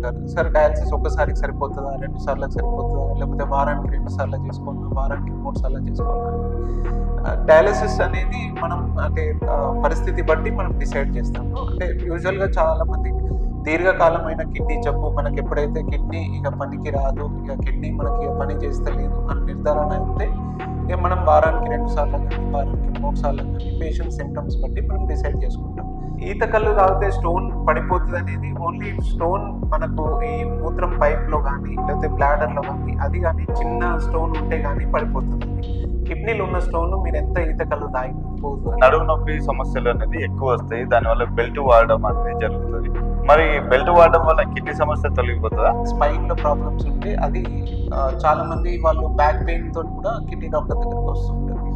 అంటుంటారు. Sir dialysis ఒక్కసారికి సరిపోతదా? 2 సార్లకు సరిపోతదా? లేకపోతే వారానికి 2 సార్లు చేసుకోవాలా? వారానికి 3 సార్లు చేసుకోవాలా? డయాలిసిస్ అనేది మనం అంటే పరిస్థితి బట్టి మనం డిసైడ్ చేస్తాము. అంటే యూజువల్‌గా చాలామంది దీర్ఘకాలమైన కిడ్నీ జబ్బు మనకి ఎప్పుడైతే కిడ్నీ ఇక పనికి రాదు, ఇక కిడ్నీ మనకి పని చేస్తలేదు అని నిర్ధారణ అయితే ఇక మనం వారానికి 2 సార్లు కానీ, వారానికి 3 సార్లు కానీ పేషెంట్ సింప్టమ్స్ బట్టి మనం డిసైడ్ చేసుకుంటాం. ఈత కళ్ళు తాగితే స్టోన్ పడిపోతుంది అనేది ఓన్లీ స్టోన్ మనకు ఈ మూత్రం పైప్‌లో గానీ, లేకపోతే బ్లాడర్‌లో గానీ, అది గానీ చిన్న స్టోన్ ఉంటే గానీ పడిపోతుంది. కిడ్నీలో ఉన్న స్టోన్ మీరు ఎంత ఈత కళ్ళు తాగినా పోదు. నడుము నొప్పి సమస్యలు అనేది ఎక్కువ వస్తాయి. దానివల్ల బెల్ట్ వాడడం అనేది జరుగుతుంది. మరి బెల్ట్ వాడడం వల్ల కిడ్నీ సమస్య తొలగిపోతుందా? స్పైన్‌లో ప్రాబ్లమ్స్ ఉంటే అది చాలా మంది వాళ్ళు బ్యాక్ పెయిన్‌తో కూడా కిడ్నీ డాక్టర్ దగ్గరికి వస్తుంటారు.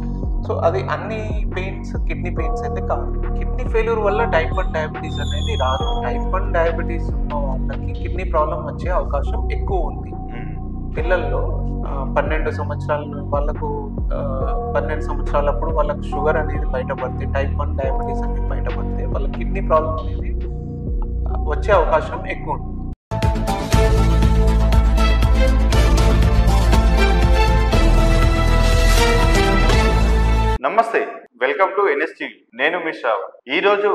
సో అది అన్ని పెయిన్స్ కిడ్నీ పెయిన్స్ అయితే కాదు. కిడ్నీ ఫెయిల్యూర్ వల్ల టైప్ 1 డయాబెటీస్ అనేది రాదు. టైప్ 1 డయాబెటీస్ ఉన్న వాళ్ళకి కిడ్నీ ప్రాబ్లం వచ్చే అవకాశం ఎక్కువ ఉంది. పిల్లల్లో 12 సంవత్సరాల వాళ్ళకు 12 సంవత్సరాలప్పుడు వాళ్ళకు షుగర్ అనేది బయటపడితే, టైప్ 1 డయాబెటీస్ అనేది బయటపడితే వాళ్ళ కిడ్నీ ప్రాబ్లం అనేది వచ్చే అవకాశం ఎక్కువ ఉంది. నమస్తే, వెల్కమ్ టు ఎన్ఎస్టీవీ. నేను మీ శ్రావణ్. ఈరోజు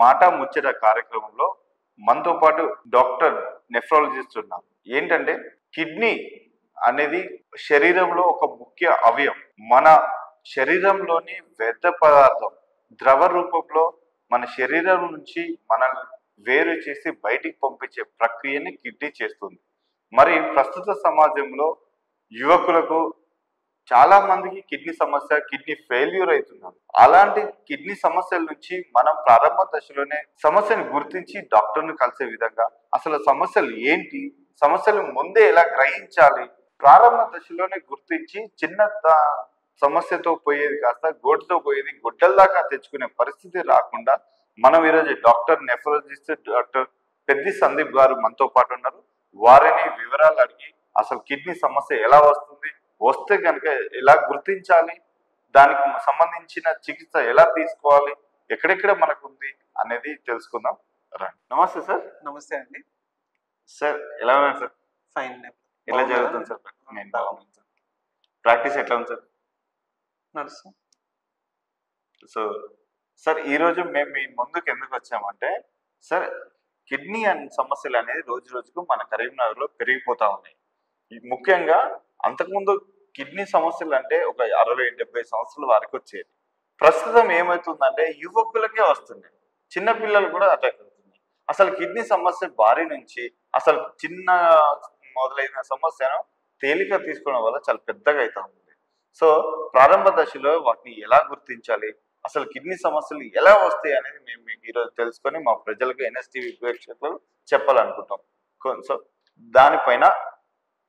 మాట ముచ్చట కార్యక్రమంలో మనతో పాటు డాక్టర్ నెఫ్రాలజిస్ట్ ఉన్నారు. ఏంటంటే కిడ్నీ అనేది శరీరంలో ఒక ముఖ్య అవయవం. మన శరీరంలోని వ్యర్థ పదార్థం ద్రవ రూపంలో మన శరీరం నుంచి మనల్ని వేరు చేసి బయటికి పంపించే ప్రక్రియని కిడ్నీ చేస్తుంది. మరి ప్రస్తుత సమాజంలో యువకులకు చాలా మందికి కిడ్నీ సమస్య, కిడ్నీ ఫెయిల్యూర్ అవుతున్నారు. అలాంటి కిడ్నీ సమస్యల నుంచి మనం ప్రారంభ దశలోనే సమస్యను గుర్తించి డాక్టర్ని కలిసే విధంగా అసలు సమస్యలు ఏంటి, సమస్యలు ముందే ఎలా గ్రహించాలి, ప్రారంభ దశలోనే గుర్తించి చిన్న సమస్యతో పోయేది కాస్త గోటుతో పోయేది గుడ్డల దాకా తెచ్చుకునే పరిస్థితి రాకుండా మనం ఈరోజు doctor nephrologist doctor Peddi Sandeep గారు మనతో పాటు ఉన్నారు. వారిని వివరాలు అడిగి అసలు కిడ్నీ సమస్య ఎలా వస్తుంది, వస్తే కనుక ఎలా గుర్తించాలి, దానికి సంబంధించిన చికిత్స ఎలా తీసుకోవాలి, ఎక్కడెక్కడ మనకు ఉంది అనేది తెలుసుకుందాం. రండి. నమస్తే సార్. నమస్తే అండి. సార్ ఎలా ఉన్నారు సార్? ఫైన్. ఎలా జరుగుతుంది సార్? నేను బాగున్నాను సార్. ప్రాక్టీస్ ఎట్లా ఉంది సార్? నడుస్తుంది. సో సార్, ఈరోజు మేము మీ ముందుకు ఎందుకు వచ్చామంటే సార్, కిడ్నీ సమస్యలు అనేది రోజు రోజుకు మన కరీంనగర్లో పెరిగిపోతా ఉన్నాయి. ముఖ్యంగా అంతకుముందు కిడ్నీ సమస్యలు అంటే ఒక 60-70 సంవత్సరాల వరకు వచ్చేది. ప్రస్తుతం ఏమవుతుందంటే యువకులకే వస్తుంది, చిన్నపిల్లలు కూడా అటాక్ అవుతుంది. అసలు కిడ్నీ సమస్య భారీ నుంచి అసలు చిన్న మొదలైన సమస్యను తేలిక తీసుకోవడం వల్ల చాలా పెద్దగా అవుతా ఉంది. సో ప్రారంభ దశలో వాటిని ఎలా గుర్తించాలి, అసలు కిడ్నీ సమస్యలు ఎలా వస్తాయి అనేది మేము మీకు ఈరోజు తెలుసుకొని మా ప్రజలకు ఎన్ఎస్టీవీ ప్రేక్షకులు చెప్పాలనుకుంటాం. సో దానిపైన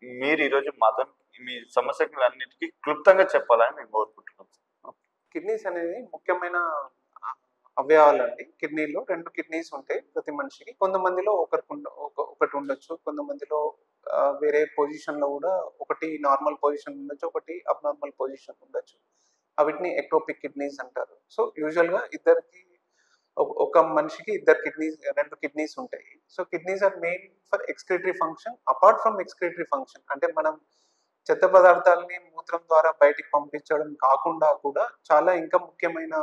మీరు ఈరోజు మాతో మీ సమస్యలన్నిటికీ క్లుప్తంగా చెప్పాలని మేము కోరుకుంటున్నాం. కిడ్నీస్ అనేది ముఖ్యమైన అవయవాలు అండి. కిడ్నీలో 2 కిడ్నీస్ ఉంటాయి ప్రతి మనిషికి. కొంతమందిలో ఒకటి ఉండొచ్చు, కొంతమందిలో వేరే పొజిషన్లో కూడా ఒకటి నార్మల్ పొజిషన్ ఉండొచ్చు, ఒకటి అబ్నార్మల్ పొజిషన్ ఉండొచ్చు. వీటిని ఎక్టోపిక్ కిడ్నీస్ అంటారు. సో యూజువల్గా ఒక మనిషికి 2 కిడ్నీస్ ఉంటాయి. So kidneys are main for excretory function. Apart from excretory function అంటే మనం చెత్త పదార్థాలని మూత్రం ద్వారా బయటికి పంపించడం కాకుండా కూడా చాలా ఇంకా ముఖ్యమైన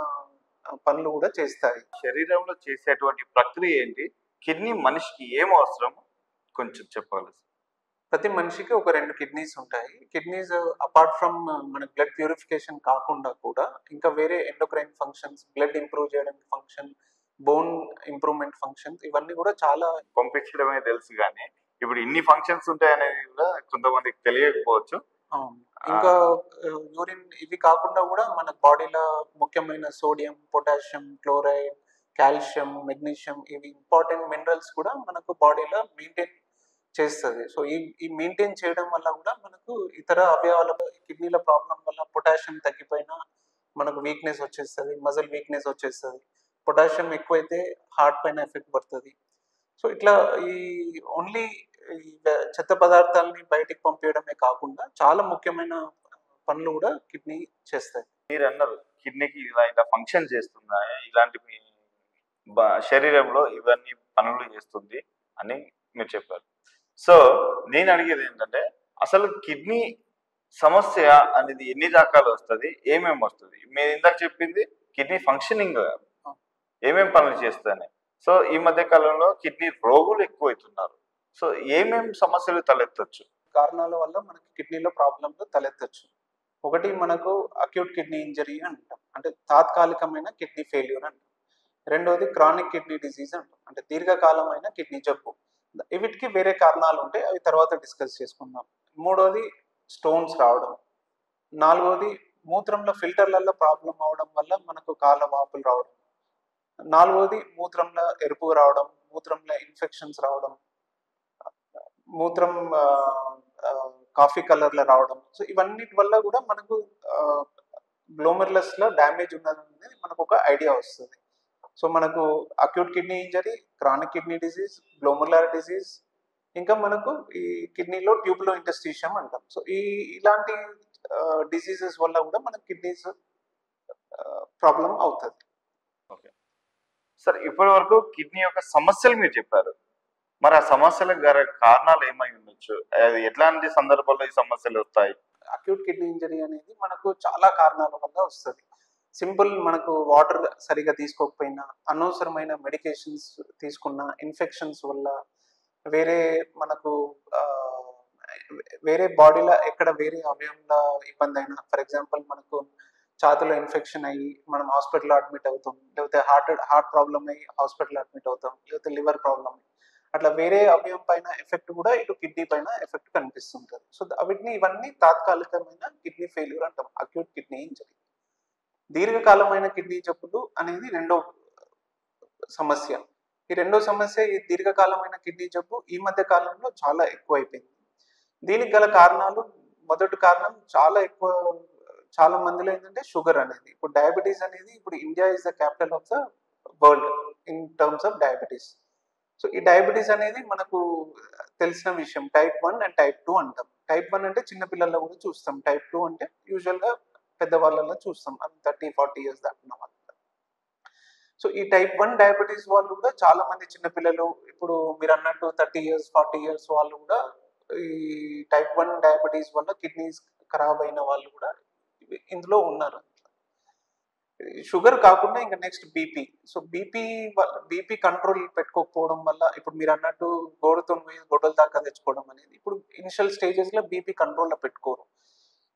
పనులు కూడా చేస్తాయి. శరీరంలో చేసేటువంటి ప్రక్రియ ఏంటి, కిడ్నీ మనిషికి ఏం అవసరం కొంచెం చెప్పాలి. ప్రతి మనిషికి ఒక 2 కిడ్నీస్ ఉంటాయి. కిడ్నీస్ అపార్ట్ ఫ్రమ్ మన బ్లడ్ ప్యూరిఫికేషన్ కాకుండా కూడా ఇంకా వేరే ఎండోక్రైన్ ఫంక్షన్స్, బ్లడ్ ఇంప్రూవ్ చేయడానికి ఫంక్షన్, బోన్ ఇంప్రూవ్మెంట్ ఫంక్షన్స్, ఇవన్నీ కూడా చాలా పంపించడమే తెలుసు. కానీ ఇప్పుడు ఇన్ని ఫంక్షన్స్ ఉంటాయనేది కూడా కొంతమందికి తెలియకపోవచ్చు. ఇంకా యూరిన్ ఇవి కాకుండా కూడా మన బాడీలో ముఖ్యమైన sodium, potassium, chloride, calcium, magnesium, ఇవి ఇంపార్టెంట్ మినరల్స్ కూడా మనకు బాడీలో మెయింటైన్ చేస్తుంది. సో ఈ మెయింటైన్ చేయడం వల్ల కూడా మనకు ఇతర అవయవాల కిడ్నీల ప్రాబ్లం వల్ల పొటాషియం తగ్గిపోయినా మనకు వీక్నెస్ వచ్చేస్తుంది, మజిల్ వీక్నెస్ వచ్చేస్తుంది. పొటాషియం ఎక్కువైతే హార్ట్ పైన ఎఫెక్ట్ పడుతుంది. సో ఇట్లా ఓన్లీ చెత్త పదార్థాలని బయటికి పంపించడమే కాకుండా చాలా ముఖ్యమైన పనులు కూడా కిడ్నీ చేస్తాయి. మీరు అన్నారు కిడ్నీకి ఇలా ఫంక్షన్ చేస్తున్నాయి, ఇలాంటి శరీరంలో ఇవన్నీ పనులు చేస్తుంది అని మీరు చెప్పారు. సో నేను అడిగేది ఏంటంటే అసలు కిడ్నీ సమస్య అనేది ఎన్ని రకాలు వస్తుంది, ఏమేమి వస్తుంది? మీరు ఇందాక చెప్పింది కిడ్నీ ఫంక్షనింగ్ ఏమేమి పనులు చేస్తాయని. సో ఈ మధ్య కాలంలో కిడ్నీ రోగులు ఎక్కువైతున్నారు. సో ఏమేమి సమస్యలు తలెత్తొచ్చు? కారణాల వల్ల మనకి కిడ్నీలో ప్రాబ్లంలు తలెత్తచ్చు. ఒకటి మనకు అక్యూట్ కిడ్నీ ఇంజరీ అంటాం, అంటే తాత్కాలికమైన కిడ్నీ ఫెయిల్యూర్ అంటాం. రెండోది క్రానిక్ కిడ్నీ డిసీజ్ అంటాం, అంటే దీర్ఘకాలమైన కిడ్నీ జబ్బు. వీటికి వేరే కారణాలు ఉంటాయి, అవి తర్వాత డిస్కస్ చేసుకుందాం. మూడోది స్టోన్స్ రావడం. నాలుగోది మూత్రంలో ఫిల్టర్లలో ప్రాబ్లం అవడం వల్ల మనకు కాళ్ళ వాపులు రావడం. నాలుగోది మూత్రంలో ఎరుపు రావడం, మూత్రంలో ఇన్ఫెక్షన్స్ రావడం, మూత్రం కాఫీ కలర్లో రావడం. సో ఇవన్నిటి వల్ల కూడా మనకు గ్లోమెరులస్లో డ్యామేజ్ ఉన్నది మనకు ఒక ఐడియా వస్తుంది. సో మనకు acute kidney injury, chronic kidney disease, glomerular disease, ఇంకా మనకు ఈ కిడ్నీలో ట్యూబ్లో ఇంటర్స్టిషియం అంటాం. సో ఇలాంటి డిసీజెస్ వల్ల కూడా మనకు కిడ్నీస్ ప్రాబ్లం అవుతుంది. ఓకే సార్, ఇప్పటి వరకు కిడ్నీ యొక్క సమస్యలు మీరు చెప్పారు. మరి ఆ సమస్యలకు కారణాలు ఏమై ఉండొచ్చు? అది ఎట్లాంటి సందర్భాల్లో ఈ సమస్యలు వస్తాయి? అక్యూట్ కిడ్నీ ఇంజరీ అనేది మనకు చాలా కారణాల వల్ల వస్తుంది. సింపుల్, మనకు వాటర్ సరిగా తీసుకోకపోయినా, అనవసరమైన మెడికేషన్స్ తీసుకున్న, ఇన్ఫెక్షన్స్ వల్ల, వేరే మనకు వేరే బాడీలో ఎక్కడ వేరే అవయవంలో ఇబ్బంది అయినా, ఫర్ ఎగ్జాంపుల్ మనకు ఛాతీలో ఇన్ఫెక్షన్ అయ్యి మనం హాస్పిటల్లో అడ్మిట్ అవుతాం, లేకపోతే హార్ట్ ప్రాబ్లం అయ్యి హాస్పిటల్లో అడ్మిట్ అవుతాం, లేకపోతే లివర్ ప్రాబ్లం, అట్లా వేరే అవయవం పైన ఎఫెక్ట్ కూడా ఇటు కిడ్నీ పైన ఎఫెక్ట్ కనిపిస్తుంటుంది. సో ఇవన్నీ తాత్కాలికమైన కిడ్నీ ఫెయిల్యూర్ అంటాం, అక్యూట్ కిడ్నీ ఇంజరీ. దీర్ఘకాలమైన కిడ్నీ జబ్బులు అనేది రెండో సమస్య. ఈ దీర్ఘకాలమైన కిడ్నీ జబ్బు ఈ మధ్య కాలంలో చాలా ఎక్కువైపోయింది. దీనికి గల కారణాలు, మొదటి కారణం చాలా మందిలో ఏంటంటే షుగర్ అనేది. ఇప్పుడు డయాబెటీస్ అనేది, ఇప్పుడు India is the capital of the world in terms of diabetes. So ఈ డయాబెటీస్ అనేది మనకు తెలిసిన విషయం. టైప్ 1 అండ్ టైప్ 2 అంటాం. టైప్ 1 అంటే చిన్నపిల్లల్లో కూడా చూస్తాం, టైప్ 2 అంటే యూజువల్గా పెద్దవాళ్ళలో చూస్తాం, 30-40 ఇయర్స్ దాటిన వాళ్ళు. సో ఈ టైప్ 1 డయాబెటీస్ వాళ్ళు కూడా చాలా మంది చిన్నపిల్లలు, ఇప్పుడు మీరు అన్నట్టు 30 ఇయర్స్ 40 ఇయర్స్ వాళ్ళు కూడా ఈ టైప్ 1 డయాబెటీస్ వల్ల కిడ్నీస్ ఖరాబ్ అయిన వాళ్ళు కూడా ఇందులో ఉన్నారు. షుగర్ కాకుండా ఇంకా next BP. So BP control పెట్టుకోకపోవడం వల్ల, ఇప్పుడు మీరు అన్నట్టు గొడవల దాకా తెచ్చుకోవడం అనేది, ఇప్పుడు ఇనిషియల్ స్టేజెస్లో బీపీ కంట్రోల్లో పెట్టుకోరు.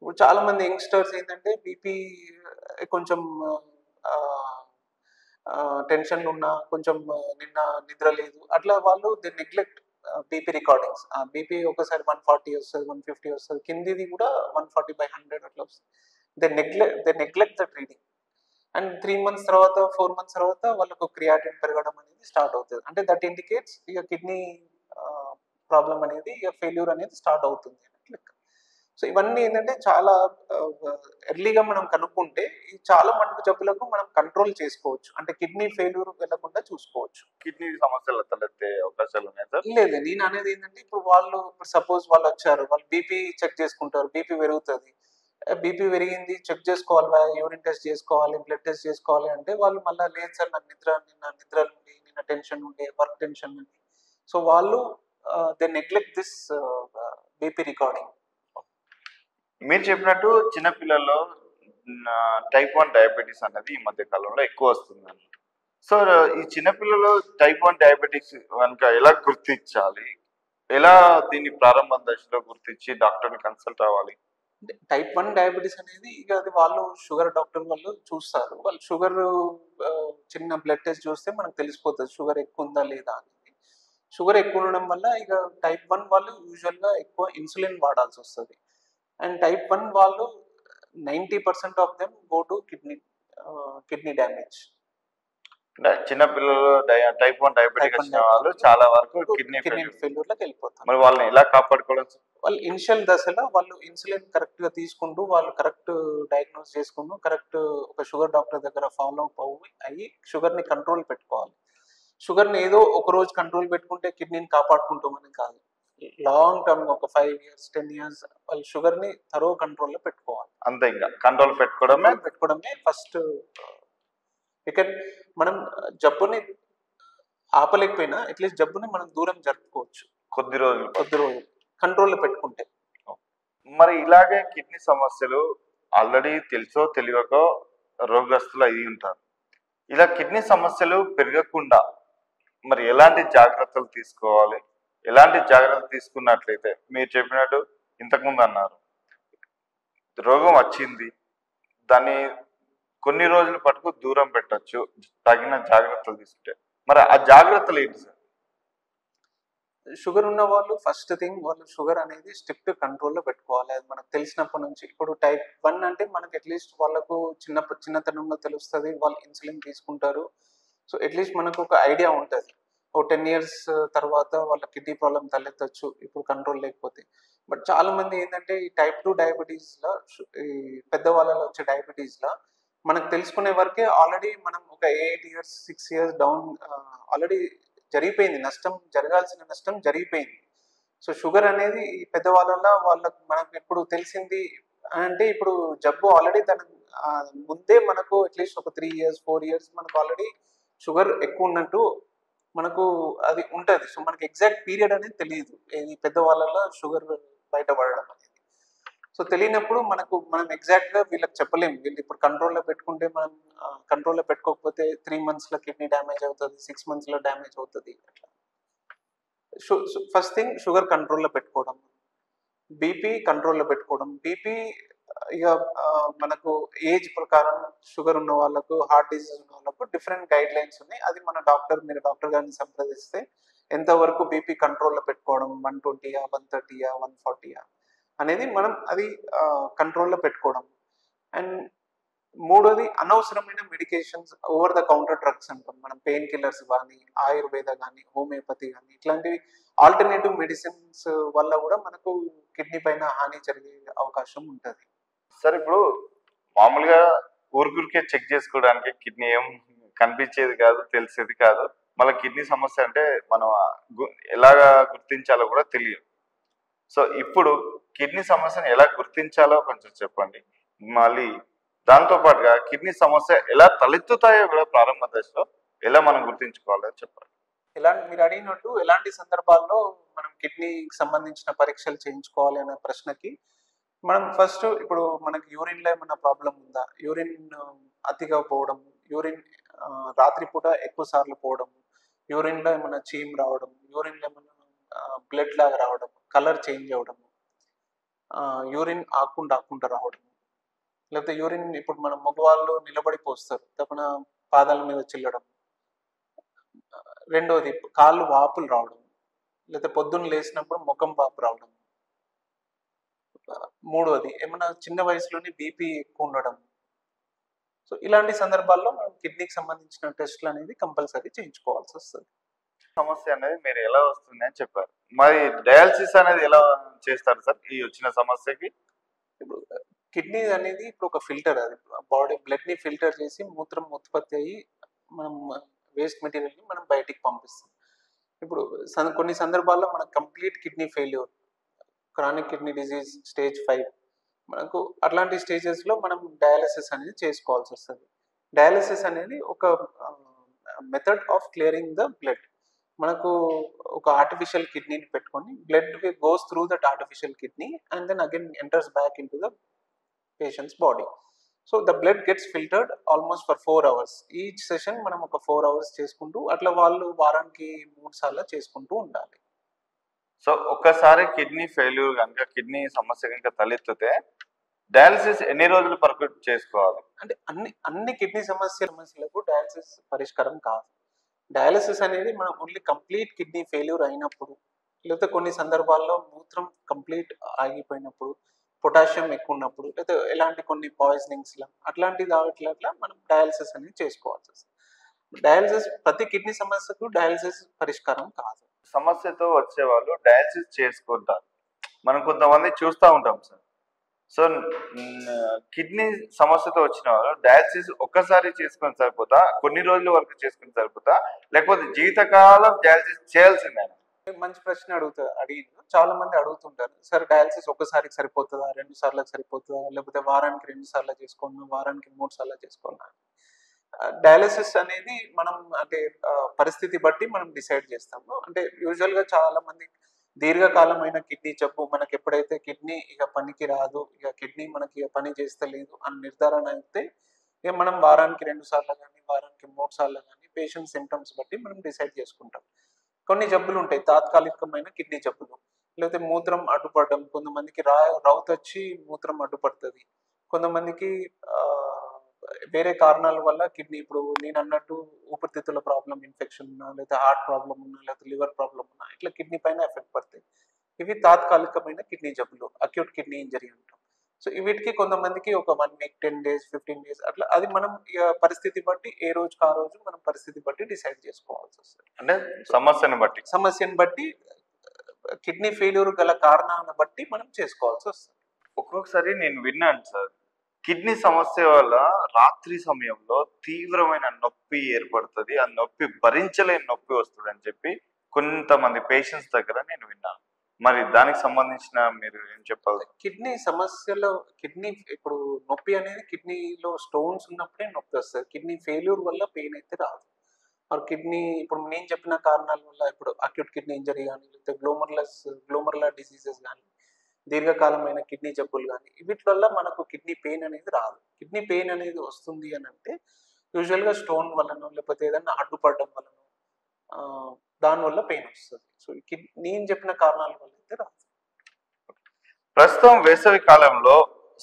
ఇప్పుడు చాలా మంది యంగ్స్టర్స్ ఏంటంటే బీపీ కొంచెం టెన్షన్ ఉన్నా, కొంచెం నిద్ర లేదు, అట్లా వాళ్ళు the neglect BP recordings. BP ఒకసారి 140 వస్తుంది, 150 వస్తుంది, కిందిది కూడా 140/100 అట్లా వస్తుంది. They neglect that reading. And 3 months తర్వాత 4 months తర్వాత వాళ్ళకు క్రియాటిన్ పెరగడం అనేది స్టార్ట్ అవుతుంది. అంటే దట్ ఇండికేట్స్ ఇక కిడ్నీ ప్రాబ్లం అనేది, ఇక ఫెయిల్యూర్ అనేది స్టార్ట్ అవుతుంది లెక్క. సో ఇవన్నీ ఏంటంటే చాలా ఎర్లీగా మనం కనుక్కుంటే ఈ చాలా మటుకు జబ్బులకు మనం కంట్రోల్ చేసుకోవచ్చు, అంటే కిడ్నీ ఫెయిల్యూర్ వెళ్లకుండా చూసుకోవచ్చు. కిడ్నీ సమస్యలు తలెత్తే అవకాశాలు ఉన్నాయి సార్? లేదు, నేను అనేది ఏంటంటే ఇప్పుడు సపోజ్ వాళ్ళు వచ్చారు, వాళ్ళు బీపీ చెక్ చేసుకుంటారు, బీపీ పెరుగుతుంది, బీపీ పెరిగింది, చెక్ చేసుకోవాలి, యూరిన్ టెస్ట్ చేసుకోవాలి, బ్లడ్ టెస్ట్ చేసుకోవాలి అంటే వాళ్ళు మళ్ళీ లేదు సార్ నాకు నిద్ర నుండి, నిన్న టెన్షన్ ఉండే, వర్క్ టెన్షన్ ఉంది. సో వాళ్ళు they neglect this BP recording. మీరు చెప్పినట్టు చిన్నపిల్లల్లో టైప్ 1 డయాబెటీస్ అనేది ఈ మధ్య కాలంలో ఎక్కువ వస్తుందండి. సో ఈ చిన్నపిల్లలు టైప్ 1 డయాబెటీస్ కనుక ఎలా గుర్తించాలి, ఎలా దీన్ని ప్రారంభ దశలో గుర్తించి డాక్టర్ని కన్సల్ట్ అవ్వాలి? టైప్ 1 డయాబెటీస్ అనేది ఇక అది వాళ్ళు షుగర్ డాక్టర్ వాళ్ళు చూస్తారు. వాళ్ళు షుగర్ చిన్న బ్లడ్ టెస్ట్ చూస్తే మనకు తెలిసిపోతుంది షుగర్ ఎక్కువ ఉందా లేదా అనేది. షుగర్ ఎక్కువ ఉండడం వల్ల ఇక టైప్ 1 వాళ్ళు యూజువల్గా ఎక్కువ ఇన్సులిన్ వాడాల్సి వస్తుంది. అండ్ టైప్ 1 వాళ్ళు 90% of them go to kidney damage. చిన్నపిల్లలు టైప్ 1 డయాబెటిక్ వచ్చిన వాళ్ళు చాలా వరకు కిడ్నీ ఫెయిల్యూర్లోకి వెళ్ళిపోతారు. మరి వాళ్ళని ఎలా కాపాడుకోవడం? వాళ్ళు ఇనిషియల్ దశలో వాళ్ళు ఇన్సులిన్ కరెక్ట్ గా తీసుకుంటూ, వాళ్ళు కరెక్ట్ డయాగ్నోస్ చేసుకుంటూ, కరెక్ట్ ఒక షుగర్ డాక్టర్ దగ్గర ఫాలో అయ్యి షుగర్ ని కంట్రోల్ పెట్టుకోవాలి. షుగర్ ని ఏదో ఒక రోజు కంట్రోల్ పెట్టుకుంటే కిడ్నీని కాపాడుకుంటామని కాదు, లాంగ్ టర్మ్ ఒక 5 years 10 years వాళ్ళు షుగర్ ని తరో కంట్రోల్లో పెట్టుకోవాలి. అంతే, ఇంకా కంట్రోల్ పెట్టుకోవడమే ఫస్ట్. ఇక మనం జబ్బుని ఆపలేకపోయినా అట్లీస్ట్ జబ్బుని మనం దూరం జరుపుకోవచ్చు. కొద్ది రోజులు కొద్ది రోజులు కంట్రోల్లో పెట్టుకుంటే. మరి ఇలాగే కిడ్నీ సమస్యలు ఆల్రెడీ తెలుసో తెలియకో రోగస్తులు అయి ఉంటారు. ఇలా కిడ్నీ సమస్యలు పెరగకుండా మరి ఎలాంటి జాగ్రత్తలు తీసుకోవాలి? ఎలాంటి జాగ్రత్తలు తీసుకున్నట్లయితే మీరు చెప్పినట్టు ఇంతకుముందు అన్నారు రోగం వచ్చింది, దాన్ని కొన్ని రోజుల పాటుకు దూరం పెట్టొచ్చు తగిన జాగ్రత్తలు తీసుకుంటే. మరి ఆ జాగ్రత్తలు ఏంటి సార్? షుగర్ ఉన్న వాళ్ళు ఫస్ట్ థింగ్ వాళ్ళు షుగర్ అనేది స్ట్రిక్ట్ కంట్రోల్లో పెట్టుకోవాలి. అది మనకు తెలిసినప్పటి నుంచి. ఇప్పుడు టైప్ 1 అంటే మనకి అట్లీస్ట్ వాళ్ళకు చిన్నతనంలో తెలుస్తుంది, వాళ్ళు ఇన్సులిన్ తీసుకుంటారు. సో అట్లీస్ట్ మనకు ఒక ఐడియా ఉంటుంది. ఓ 10 ఇయర్స్ తర్వాత వాళ్ళ కిడ్నీ ప్రాబ్లం తలెత్తచ్చు ఇప్పుడు కంట్రోల్ లేకపోతే. బట్ చాలా మంది ఏంటంటే ఈ టైప్ 2 డయాబెటీస్లో, ఈ పెద్దవాళ్ళలో వచ్చే డయాబెటీస్లో మనకు తెలుసుకునే వరకే ఆల్రెడీ మనం ఒక 8 ఇయర్స్ 6 ఇయర్స్ డౌన్ ఆల్రెడీ జరిగిపోయింది. జరగాల్సిన నష్టం జరిగిపోయింది. సో షుగర్ అనేది ఈ పెద్దవాళ్ళలో వాళ్ళకు మనకు ఇప్పుడు తెలిసింది అంటే ఇప్పుడు జబ్బు ఆల్రెడీ ముందే మనకు అట్లీస్ట్ ఒక 3 ఇయర్స్ 4 ఇయర్స్ మనకు ఆల్రెడీ షుగర్ ఎక్కువ ఉన్నట్టు మనకు అది ఉంటుంది. సో మనకి ఎగ్జాక్ట్ పీరియడ్ అనేది తెలియదు ఈ పెద్దవాళ్ళలో షుగర్ బయటపడడం అనేది. సో తెలియనప్పుడు మనం ఎగ్జాక్ట్గా వీళ్ళకి చెప్పలేము. వీళ్ళు ఇప్పుడు కంట్రోల్లో పెట్టుకుంటే మనం కంట్రోల్లో పెట్టుకోకపోతే 3 మంత్స్లో కిడ్నీ డ్యామేజ్ అవుతుంది, 6 మంత్స్లో డ్యామేజ్ అవుతుంది. అట్లా ఫస్ట్ థింగ్ షుగర్ కంట్రోల్లో పెట్టుకోవడం, బీపీ కంట్రోల్లో పెట్టుకోవడం. బీపీ ఇక మనకు ఏజ్ ప్రకారం షుగర్ ఉన్న వాళ్ళకు, హార్ట్ డిసీజ్ ఉన్న వాళ్ళకు డిఫరెంట్ గైడ్ లైన్స్ ఉన్నాయి. అది మీరు డాక్టర్ గారిని సంప్రదిస్తే ఎంతవరకు బీపీ కంట్రోల్లో పెట్టుకోవడం, 120 130 140 అనేది మనం అది కంట్రోల్లో పెట్టుకోవడం. అండ్ మూడోది అనవసరమైన medications, over the counter drugs అంటాం మనం, పెయిన్ కిల్లర్స్ కానీ, ఆయుర్వేద కానీ, హోమియోపతి కానీ, ఇట్లాంటివి ఆల్టర్నేటివ్ మెడిసిన్స్ వల్ల కూడా మనకు కిడ్నీ పైన హాని జరిగే అవకాశం ఉంటుంది. సార్ ఇప్పుడు మామూలుగా ఊరికే చెక్ చేసుకోవడానికి కిడ్నీ ఏం కనిపించేది కాదు, తెలిసేది కాదు. మళ్ళీ కిడ్నీ సమస్య అంటే మనం ఎలాగా గుర్తించాలో కూడా తెలియదు. సో ఇప్పుడు కిడ్నీ సమస్యను ఎలా గుర్తించాలో కొంచెం చెప్పండి. మళ్ళీ దాంతో పాటుగా కిడ్నీ సమస్య ఎలా తలెత్తుతాయో కూడా ప్రారంభ దశలో ఎలా మనం గుర్తించుకోవాలో చెప్పండి. మీరు అడిగినట్టు ఎలాంటి సందర్భాల్లో మనం కిడ్నీకి సంబంధించిన పరీక్షలు చేయించుకోవాలి అనే ప్రశ్నకి మనం ఫస్ట్ ఇప్పుడు మనకి యూరిన్లో ఏమైనా ప్రాబ్లం ఉందా, యూరిన్ అతిగా పోవడం, యూరిన్ రాత్రిపూట ఎక్కువ సార్లు పోవడం, యూరిన్లో ఏమైనా చీమ్ రావడం, యూరిన్లో ఏమైనా బ్లడ్ లాగా రావడం, కలర్ చేంజ్ అవ్వడం, యూరిన్ ఆకుండా రావడం, లేకపోతే యూరిన్ ఇప్పుడు మన మగవాళ్ళు నిలబడి పోస్తారు, తప్పన పాదాల మీద చిల్లడం, రెండోది కాళ్ళు వాపులు రావడం, లేకపోతే పొద్దున్న లేచినప్పుడు ముఖం వాపు రావడం, మూడోది ఏమైనా చిన్న వయసులోనే బీపీ ఎక్కువ ఉండడం. సో ఇలాంటి సందర్భాల్లో మనం కిడ్నీకి సంబంధించిన టెస్ట్లు అనేది కంపల్సరీ చేయించుకోవాల్సి వస్తుంది. సమస్య అనేది మీరు ఎలా వస్తుంది అని చెప్పారు. మరి డయాలసిస్ అనేది ఎలా చేస్తారు సార్ ఈ వచ్చిన సమస్యకి? ఇప్పుడు కిడ్నీ అనేది ఇప్పుడు ఒక ఫిల్టర్, అది బ్లడ్ ని ఫిల్టర్ చేసి మూత్రం ఉత్పత్తి అయ్యి మనం వేస్ట్ మెటీరియల్ని మనం బయటికి పంపిస్తాం. ఇప్పుడు కొన్ని సందర్భాల్లో మనకు complete kidney failure, chronic kidney disease stage 5, మనకు అట్లాంటి స్టేజెస్లో మనం డయాలసిస్ అనేది చేసుకోవాల్సి వస్తుంది. డయాలసిస్ అనేది ఒక method of clearing the blood. మనకు ఒక ఆర్టిఫిషియల్ కిడ్నీని పెట్టుకొని blood goes through that artificial kidney and then again enters back into the patient's body. So the blood gets filtered almost for 4 hours. Each session మనం ఒక 4 hours చేసుకుంటూ అట్లా వాళ్ళు వారానికి 3 సార్లు చేసుకుంటూ ఉండాలి. సో ఒక్కసారి కిడ్నీ ఫెయిల్యూర్ కనుక, కిడ్నీ సమస్య కనుక తలెత్తితే డయాలసిస్ ఎన్ని రోజులు వరకు చేసుకోవాలి? అంటే అన్ని కిడ్నీ సమస్యలకు డయాలసిస్ పరిష్కారం కాదు. డయాలసిస్ అనేది మనం ఓన్లీ కంప్లీట్ కిడ్నీ ఫెయిల్యూర్ అయినప్పుడు, లేకపోతే కొన్ని సందర్భాల్లో మూత్రం కంప్లీట్ ఆగిపోయినప్పుడు, పొటాషియం ఎక్కువ ఉన్నప్పుడు, లేకపోతే ఎలాంటి కొన్ని పాయిజనింగ్స్ అట్లాంటి దాంట్లో మనం డయాలసిస్ అనేది చేసుకోవాల్సి వస్తుంది. డయాలసిస్ ప్రతి కిడ్నీ సమస్యకు డయాలసిస్ పరిష్కారం కాదు. సమస్యతో వచ్చే వాళ్ళు డయాలసిస్ చేసుకుంటారు, మనం కొంతమంది చూస్తూ ఉంటాం సార్. సో కిడ్నీ సమస్యతో వచ్చిన వాళ్ళు డయాలసిస్ ఒక్కసారి చేసుకొని సరిపోతా, కొన్ని రోజుల వరకు చేసుకుని సరిపోతా, లేకపోతే జీవితకాలం డయాలసిస్ చేయాల్సిందే? మంచి ప్రశ్న అడిగింది. చాలా మంది అడుగుతుంటారు, సార్ డయాలసిస్ ఒక్కసారికి సరిపోతుందా, 2 సార్లకు సరిపోతుందా, లేకపోతే వారానికి 2 సార్లు చేసుకోవాలా, వారానికి 3 సార్లు చేసుకోవాలా? డయాలసిస్ అనేది మనం అంటే పరిస్థితి బట్టి మనం డిసైడ్ చేస్తాము. అంటే యూజువల్గా చాలా మంది దీర్ఘకాలమైన కిడ్నీ జబ్బు మనకి ఎప్పుడైతే కిడ్నీ ఇక పనికి రాదు, ఇక కిడ్నీ మనకి ఇక పని చేస్తలేదు అని నిర్ధారణ అయితే ఇక మనం వారానికి 2 సార్లు కానీ వారానికి 3 సార్లు కానీ పేషెంట్ సిమ్టమ్స్ బట్టి మనం డిసైడ్ చేసుకుంటాం. కొన్ని జబ్బులు ఉంటాయి తాత్కాలికమైన కిడ్నీ జబ్బులు, లేకపోతే మూత్రం అడ్డుపడడం, కొంతమందికి రౌత్ వచ్చి మూత్రం అడ్డుపడుతుంది, కొంతమందికి వేరే కారణాల వల్ల కిడ్నీ, ఇప్పుడు నేను అన్నట్టు ఊపిరితిత్తుల ప్రాబ్లం, ఇన్ఫెక్షన్ ఉన్నా, లేకపోతే హార్ట్ ప్రాబ్లం ఉన్నా, లేకపోతే లివర్ ప్రాబ్లం ఉన్నా ఇట్లా కిడ్నీ పైన ఎఫెక్ట్ పడతాయి. ఇవి తాత్కాలికమైన కిడ్నీ జబ్బులు, అక్యూట్ కిడ్నీ ఇంజరీ అంటాం. సో వీటికి కొంతమందికి ఒక 1 వీక్, 10 డేస్, 15 డేస్ అట్లా, అది మనం ఇక పరిస్థితి బట్టి ఏ రోజుకి ఆ రోజు మనం పరిస్థితి బట్టి డిసైడ్ చేసుకోవాల్సి వస్తుంది. అంటే సమస్యను బట్టి కిడ్నీ ఫెయిల్యూర్ గల కారణాలను బట్టి మనం చేసుకోవాల్సి వస్తుంది. ఒక్కొక్కసారి నేను విన్నాను సార్, కిడ్నీ సమస్య వల్ల రాత్రి సమయంలో తీవ్రమైన నొప్పి ఏర్పడుతుంది, ఆ నొప్పి భరించలేని నొప్పి వస్తుంది అని చెప్పి కొంతమంది పేషెంట్స్ దగ్గర నేను విన్నాను. మరి దానికి సంబంధించిన మీరు ఏం చెప్పాలి? కిడ్నీ సమస్యలో ఇప్పుడు నొప్పి అనేది కిడ్నీలో స్టోన్స్ ఉన్నప్పుడే నొప్పి వస్తుంది. కిడ్నీ ఫెయిల్యూర్ వల్ల పెయిన్ అయితే రాదు. ఆర్ కిడ్నీ, ఇప్పుడు నేను చెప్పిన కారణాల వల్ల, ఇప్పుడు అక్యూట్ కిడ్నీ ఇంజరీ కానీ, లేకపోతే గ్లోమర్లా డిసీజెస్ కానీ, దీర్ఘకాలమైన కిడ్నీ జబ్బులు కానీ, వీటి వల్ల మనకు కిడ్నీ పెయిన్ అనేది రాదు. కిడ్నీ పెయిన్ అనేది వస్తుంది అని అంటే యూజువల్గా స్టోన్ వలన, లేకపోతే ఏదైనా అడ్డుపడడం వలన, దానివల్ల పెయిన్ వస్తుంది. సో నేను చెప్పిన కారణాల వల్ల అయితే రాదు. ప్రస్తుతం వేసవి కాలంలో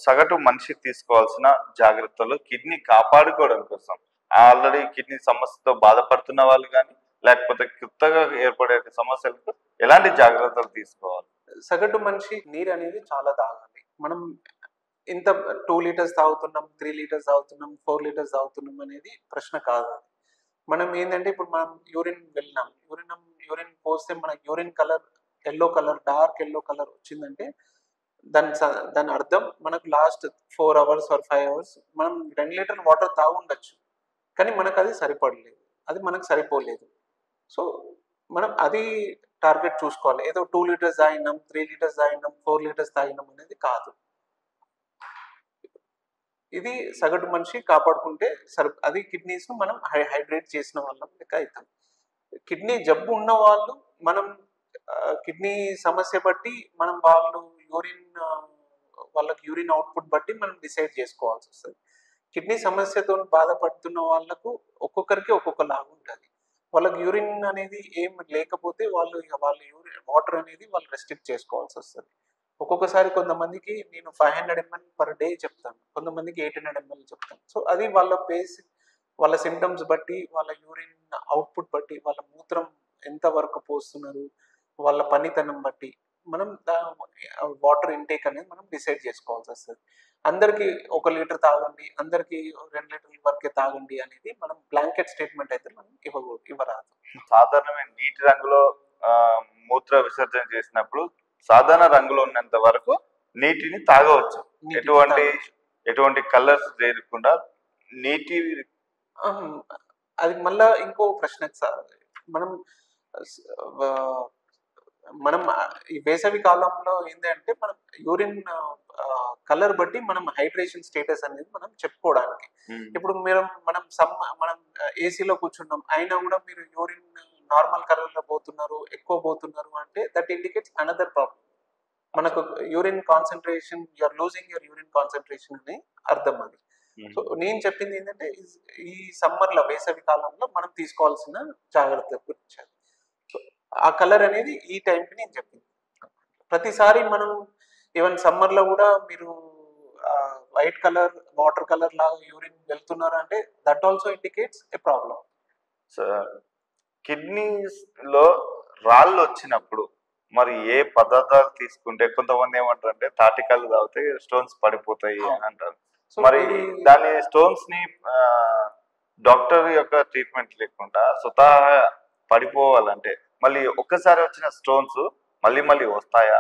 సగటు మనిషి తీసుకోవాల్సిన జాగ్రత్తలు కిడ్నీ కాపాడుకోవడం కోసం, ఆల్రెడీ కిడ్నీ సమస్యతో బాధపడుతున్న వాళ్ళు కానీ, లేకపోతే కొత్తగా ఏర్పడే సమస్యలకు ఎలాంటి జాగ్రత్తలు తీసుకోవాలి? సగటు మనిషి నీరు అనేది చాలా తాగాలి. మనం ఇంత 2 లీటర్స్ తాగుతున్నాం, 3 లీటర్స్ తాగుతున్నాం, 4 లీటర్స్ తాగుతున్నాం అనేది ప్రశ్న కాదు. మనం ఏంటంటే, ఇప్పుడు మనం యూరిన్ పోస్తే మనకి urine colour yellow colour, dark yellow colour వచ్చిందంటే దాని అర్థం మనకు లాస్ట్ 4 అవర్స్ ఆర్ 5 అవర్స్ మనం 2 లీటర్ వాటర్ తాగుండొచ్చు, కానీ మనకు అది సరిపడలేదు, అది మనకు సరిపోలేదు. సో మనం అది టార్గెట్ చూసుకోవాలి. ఏదో 2 లీటర్స్ తాగినాం, 3 లీటర్స్ తాగినాం, 4 లీటర్స్ తాగినాం అనేది కాదు. ఇది సగటు మనిషి కాపాడుకుంటే అది కిడ్నీస్ ను మనం హైడ్రేట్ చేసిన వాళ్ళం లెక్క అవుతాం. కిడ్నీ జబ్బు ఉన్న వాళ్ళు, మనం కిడ్నీ సమస్య బట్టి మనం వాళ్ళకి యూరిన్ అవుట్పుట్ బట్టి మనం డిసైడ్ చేసుకోవాల్సి వస్తుంది. కిడ్నీ సమస్యతో బాధపడుతున్న వాళ్ళకు ఒక్కొక్కరికి ఒక్కొక్కలాగా ఉంటుంది. వాళ్ళకి యూరిన్ అనేది ఏం లేకపోతే వాళ్ళ యూరిన్ వాటర్ అనేది వాళ్ళు రెస్ట్రిక్ట్ చేసుకోవాల్సి వస్తుంది. ఒక్కొక్కసారి కొంతమందికి నేను 500 ml పర్ డే చెప్తాను, కొంతమందికి 800 ml చెప్తాను. సో అది వాళ్ళ సిమ్టమ్స్ బట్టి, వాళ్ళ యూరిన్ అవుట్పుట్ బట్టి, వాళ్ళ మూత్రం ఎంత వరకు పోస్తున్నారు, వాళ్ళ పనితనం బట్టి మనం వాటర్ ఇంటేక్ అనేది మనం డిసైడ్ చేసుకోవాల్సి వస్తుంది. అందరికీ 1 లీటర్ తాగండి, అందరికీ 2 లీటర్ల వరకే తాగండి అనేది మనం బ్లాంకెట్ స్టేట్మెంట్ అయితే మనం ఇవ్వరాదు. సాధారణమైన నీటి రంగులో మూత్ర విసర్జన చేసినప్పుడు సాధారణ రంగులో ఉన్నంత వరకు నీటిని తాగవచ్చు, ఎటువంటి కలర్స్ లేకుండా నీటి. అది మళ్ళా ఇంకో ప్రశ్న సార్. మనం ఈ వేసవి కాలంలో ఏంటంటే, మనం యూరిన్ కలర్ బట్టి మనం హైడ్రేషన్ స్టేటస్ అనేది మనం చెప్పుకోవడానికి, ఇప్పుడు మనం ఏసీలో కూర్చున్నాం అయినా కూడా మీరు యూరిన్ నార్మల్ కలర్ లో పోతున్నారు, ఎక్కువ పోతున్నారు అంటే దట్ ఇండికేట్స్ అనదర్ ప్రాబ్లం. మనకు urine concentration, you're losing your urine concentration అని అర్థం అది. సో నేను చెప్పింది ఏంటంటే, ఈ సమ్మర్లో, వేసవి కాలంలో మనం తీసుకోవాల్సిన జాగ్రత్త గురించి. సో ఆ కలర్ అనేది ఈ టైంకి నేను చెప్పింది. ప్రతిసారి మనం ఈవెన్ సమ్మర్లో కూడా మీరు వైట్ కలర్, వాటర్ కలర్ లాగా యూరిన్ వెళ్తున్నారు అంటే that also indicates a problem. Sir, కిడ్నీలో రాళ్ళు వచ్చినప్పుడు మరి ఏ పదార్థాలు తీసుకుంటే, కొంతమంది ఏమంటారు అంటే తాటికల్లు తాగితే స్టోన్స్ పడిపోతాయి అని అంటారు. మరి దాని స్టోన్స్ ని డాక్టర్ యొక్క ట్రీట్మెంట్ లేకుండా స్వతహా పడిపోవాలంటే మళ్ళీ ఒక్కసారి వచ్చిన స్టోన్స్ మళ్ళీ మళ్ళీ వస్తాయా?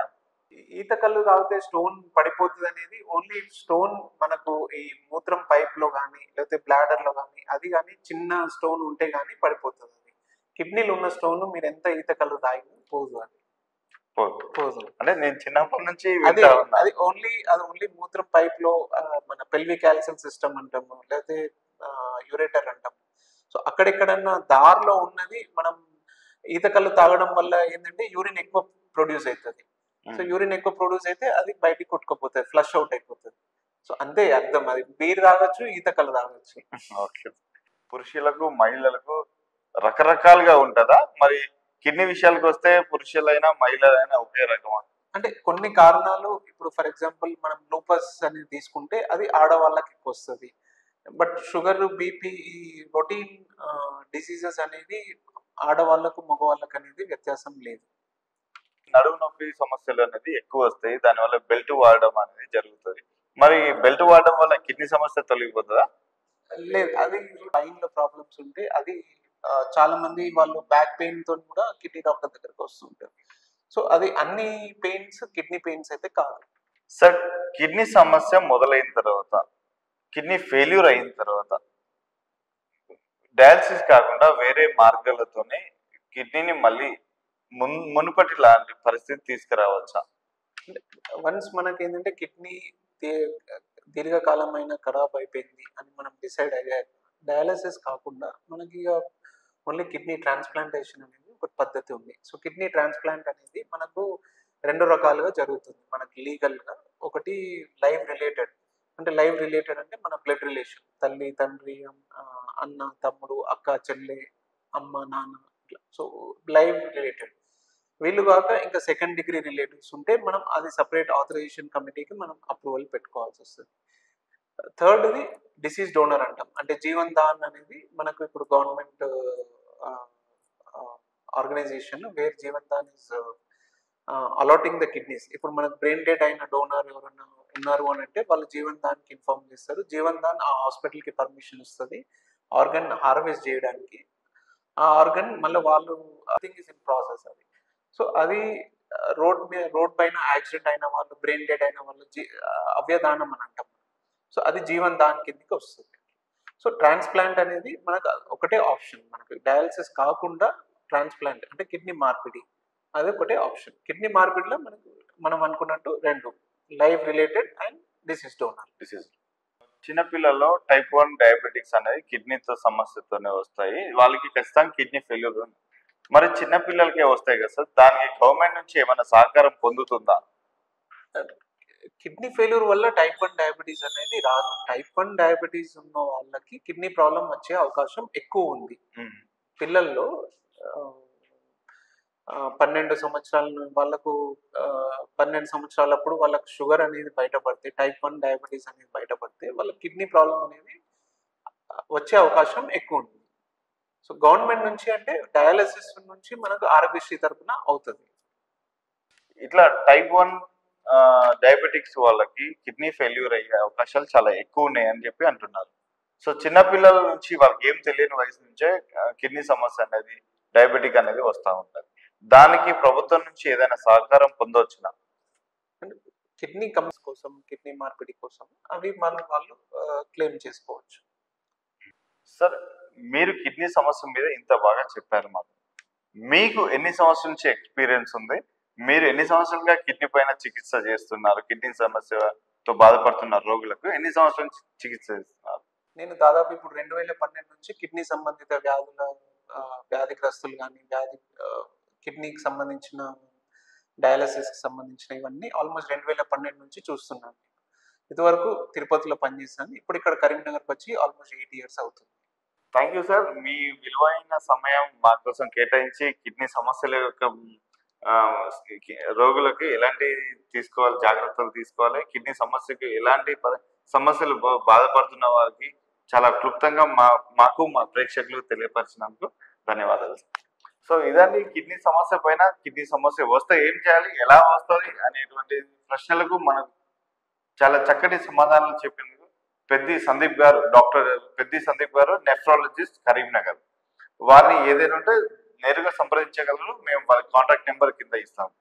ఈత కళ్ళు తాగితే స్టోన్ పడిపోతుంది అనేది ఓన్లీ స్టోన్ మనకు ఈ మూత్రం పైప్ లో కానీ, లేకపోతే బ్లాడర్ లో కానీ, అది కానీ చిన్న స్టోన్ ఉంటే కానీ పడిపోతుంది. అది కిడ్నీలో ఉన్న స్టోన్ మీరు ఎంత ఈత కళ్ళు తాగినా పోదు. అది అంటే నేను చిన్నప్పటి నుంచి అది ఓన్లీ మూత్రం పైప్ లో, మన పెల్విక్ క్యాల్సియం సిస్టమ్ అంటాము, లేకపోతే యూరేటర్ అంటాము. సో అక్కడెక్కడన్నా దారిలో ఉన్నది మనం ఈత కళ్ళు తాగడం వల్ల ఏంటంటే యూరిన్ ఎక్కువ ప్రొడ్యూస్ అవుతుంది. సో యూరిన్ ఎక్కువ ప్రొడ్యూస్ అయితే అది బయటికి కొట్టుకుపోతుంది, ఫ్లష్ అవుట్ అయిపోతుంది. సో అంతే అర్థం. అది బీర్ తాగొచ్చు, ఈత కళ్ళు తాగొచ్చు. ఓకే. పురుషులకు మహిళలకు రకరకాలుగా ఉంటుందా? మరి కిడ్నీ విషయాలకు వస్తే పురుషులైనా మహిళలైనా ఒకే రకమా? అంటే కొన్ని కారణాలు, ఇప్పుడు ఫర్ ఎగ్జాంపుల్ మనం లూపస్ అనేది తీసుకుంటే అది ఆడవాళ్ళకి ఎక్కువ వస్తుంది. బట్ షుగర్, బీపీ, ఈ రొటీన్ డిసీజెస్ అనేది ఆడవాళ్ళకు మగవాళ్ళకు అనేది వ్యత్యాసం లేదు. నడుము నొప్పి సమస్యలు అనేది ఎక్కువ వస్తాయి, దానివల్ల బెల్ట్ వాడడం అనేది జరుగుతుంది. మరి బెల్ట్ వాడడం వల్ల కిడ్నీ సమస్య తొలగిపోతుందా? లేదు, అది స్పైన్లో ప్రాబ్లమ్స్ ఉంటే అది చాలా మంది వాళ్ళు బ్యాక్ పెయిన్ తో కూడా కిడ్నీ డాక్టర్ దగ్గరకు వస్తుంటారు. సో అది అన్ని పెయిన్స్ కిడ్నీ పెయిన్స్ అయితే కాదు. సార్, కిడ్నీ సమస్య మొదలైన తర్వాత, కిడ్నీ ఫెయిల్యూర్ అయిన తర్వాత డయాలసిస్ కాకుండా వేరే మార్గాలతోనే కిడ్నీని మళ్ళీ మునుపటి లాంటి పరిస్థితి తీసుకురావచ్చా? వన్స్ మనకి ఏంటంటే కిడ్నీ దీర్ఘకాలమైన ఖరాబ్ అయిపోయింది అని మనం డిసైడ్ అయ్యాక డయాలసిస్ కాకుండా మనకి ఓన్లీ కిడ్నీ ట్రాన్స్ప్లాంటేషన్ అనేది ఒక పద్ధతి ఉంది. సో కిడ్నీ ట్రాన్స్ప్లాంట్ అనేది మనకు 2 రకాలుగా జరుగుతుంది మనకి లీగల్గా. ఒకటి లైవ్ రిలేటెడ్, అంటే లైవ్ రిలేటెడ్ అంటే మన బ్లడ్ రిలేషన్, తల్లి తండ్రి, అన్న తమ్ముడు, అక్క చెల్లె, అమ్మ నాన్న, సో లైవ్ రిలేటెడ్. వీళ్ళు కాక ఇంకా సెకండ్ డిగ్రీ రిలేటివ్స్ ఉంటే మనం అది సపరేట్ ఆథరైజేషన్ కమిటీకి మనం అప్రూవల్ పెట్టుకోవాల్సి వస్తుంది. థర్డ్ది డిసీజ్ డోనర్ అంటాం. అంటే జీవన్ దాన్ అనేది మనకు ఇప్పుడు government organisation where Jeevan Daan is allotting the kidneys. ఇప్పుడు మనకు బ్రెయిన్ డెడ్ అయిన డోనర్ ఎవరన్నా ఉన్నారు అని అంటే వాళ్ళు జీవన్ దాన్కి ఇన్ఫార్మ్ చేస్తారు. జీవన్ దాన్ ఆ హాస్పిటల్కి పర్మిషన్ ఇస్తుంది ఆర్గన్ హార్వెస్ట్ చేయడానికి. ఆ ఆర్గన్ మళ్ళీ వాళ్ళు థింగ్ ఇస్ ఇన్ ప్రాసెస్ అది. సో అది రోడ్ పైన యాక్సిడెంట్ అయిన వాళ్ళు, బ్రెయిన్ డెడ్ అయిన వాళ్ళు అవ్యదానం అని అంటాం. సో అది జీవన్ దాన్ కిందకి వస్తుంది. సో ట్రాన్స్ప్లాంట్ అనేది మనకు ఒకటే ఆప్షన్. మనకు డయాలసిస్ కాకుండా ట్రాన్స్ప్లాంట్ అంటే కిడ్నీ మార్పిడి, అది ఒకటే ఆప్షన్. కిడ్నీ మార్పిడిలో మనకు మనం అనుకున్నట్టు 2, live related and disease donor. చిన్నపిల్లల్లో టైప్ 1 డయాబెటిక్స్ అనేది కిడ్నీతో సమస్యతోనే వస్తాయి, వాళ్ళకి ఖచ్చితంగా కిడ్నీ ఫెయిల్యూర్ ఉంది. మరి చిన్నపిల్లలకే వస్తాయి కదా సార్, దానికి గవర్నమెంట్ నుంచి ఏమైనా సహకారం పొందుతుందా? కిడ్నీ ఫెయిల్యూర్ వల్ల టైప్ 1 డయాబెటీస్ అనేది రాదు. టైప్ 1 డయాబెటీస్ ఉన్న వాళ్ళకి కిడ్నీ ప్రాబ్లం వచ్చే అవకాశం ఎక్కువ ఉంది. పిల్లల్లో 12 సంవత్సరాల వాళ్ళకు 12 సంవత్సరాలప్పుడు వాళ్ళకు షుగర్ అనేది బయటపడితే, టైప్ 1 డయాబెటీస్ అనేది బయటపడితే వాళ్ళ కిడ్నీ ప్రాబ్లం అనేది వచ్చే అవకాశం ఎక్కువ ఉంది. సో గవర్నమెంట్ నుంచి అంటే డయాలసిస్ నుంచి మనకు ఆరోగ్యశ్రీ తరఫున అవుతుంది. ఇట్లా టైప్ 1 డయాబెటిక్స్ వాళ్ళకి కిడ్నీ ఫెయిల్యూర్ అయ్యే అవకాశాలు చాలా ఎక్కువ ఉన్నాయి అని చెప్పి అంటున్నారు. సో చిన్నపిల్లల నుంచి వాళ్ళకి ఏం తెలియని వయసు నుంచే కిడ్నీ సమస్య అనేది, డయాబెటిక్ అనేది వస్తూ ఉంటుంది. దానికి ప్రభుత్వం నుంచి ఏదైనా సహకారం పొందవచ్చునా? కిడ్నీ కమ్స్ కోసం, కిడ్నీ మార్పిడి కోసం అవి వాళ్ళు క్లెయిమ్ చేసుకోవచ్చు. సార్, మీరు కిడ్నీ సమస్య మీద ఇంత బాగా చెప్పారు మాకు. మీకు ఎన్ని సంవత్సరాల నుంచి ఎక్స్పీరియన్స్ ఉంది? మీరు ఎన్ని సంవత్సరాలుగా కిడ్నీ పైన చికిత్స చేస్తున్నారు? కిడ్నీ సమస్యతో బాధపడుతున్న రోగులకు ఎన్ని సంవత్సరాల నుంచి చికిత్స చేస్తున్నారు? నేను దాదాపు ఇప్పుడు 2012 నుంచి కిడ్నీ సంబంధిత వ్యాధిగ్రస్తులు కానీ, కిడ్నీకి సంబంధించిన డయాలసిస్కి సంబంధించిన ఇవన్నీ ఆల్మోస్ట్ 2012 నుంచి చూస్తున్నాను. ఇదివరకు తిరుపతిలో పనిచేశాను, ఇప్పుడు ఇక్కడ కరీంనగర్కి వచ్చి ఆల్మోస్ట్ 8 years అవుతుంది. థ్యాంక్ యూ సార్, మీ విలువైన సమయం మా కోసం కేటాయించి కిడ్నీ సమస్యల యొక్క రోగులకు ఎలాంటి జాగ్రత్తలు తీసుకోవాలి, కిడ్నీ సమస్యకు ఎలాంటి సమస్యలు బాధపడుతున్న వారికి చాలా క్లుప్తంగా మాకు మా ప్రేక్షకులు తెలియపరిచినందుకు ధన్యవాదాలు. సో ఇదండి కిడ్నీ సమస్య పైన, కిడ్నీ సమస్య వస్తే ఏం చేయాలి, ఎలా వస్తుంది అనేటువంటి ప్రశ్నలకు మనకు చాలా చక్కటి సమాధానాలు చెప్పింది డాక్టర్ పెద్ది సందీప్ గారు, నెఫ్రాలజిస్ట్, కరీంనగర్. వారిని ఏదైనా ఉంటే నేరుగా సంప్రదించగలరు. మేము వాళ్ళ కాంటాక్ట్ నెంబర్ కింద ఇస్తాము.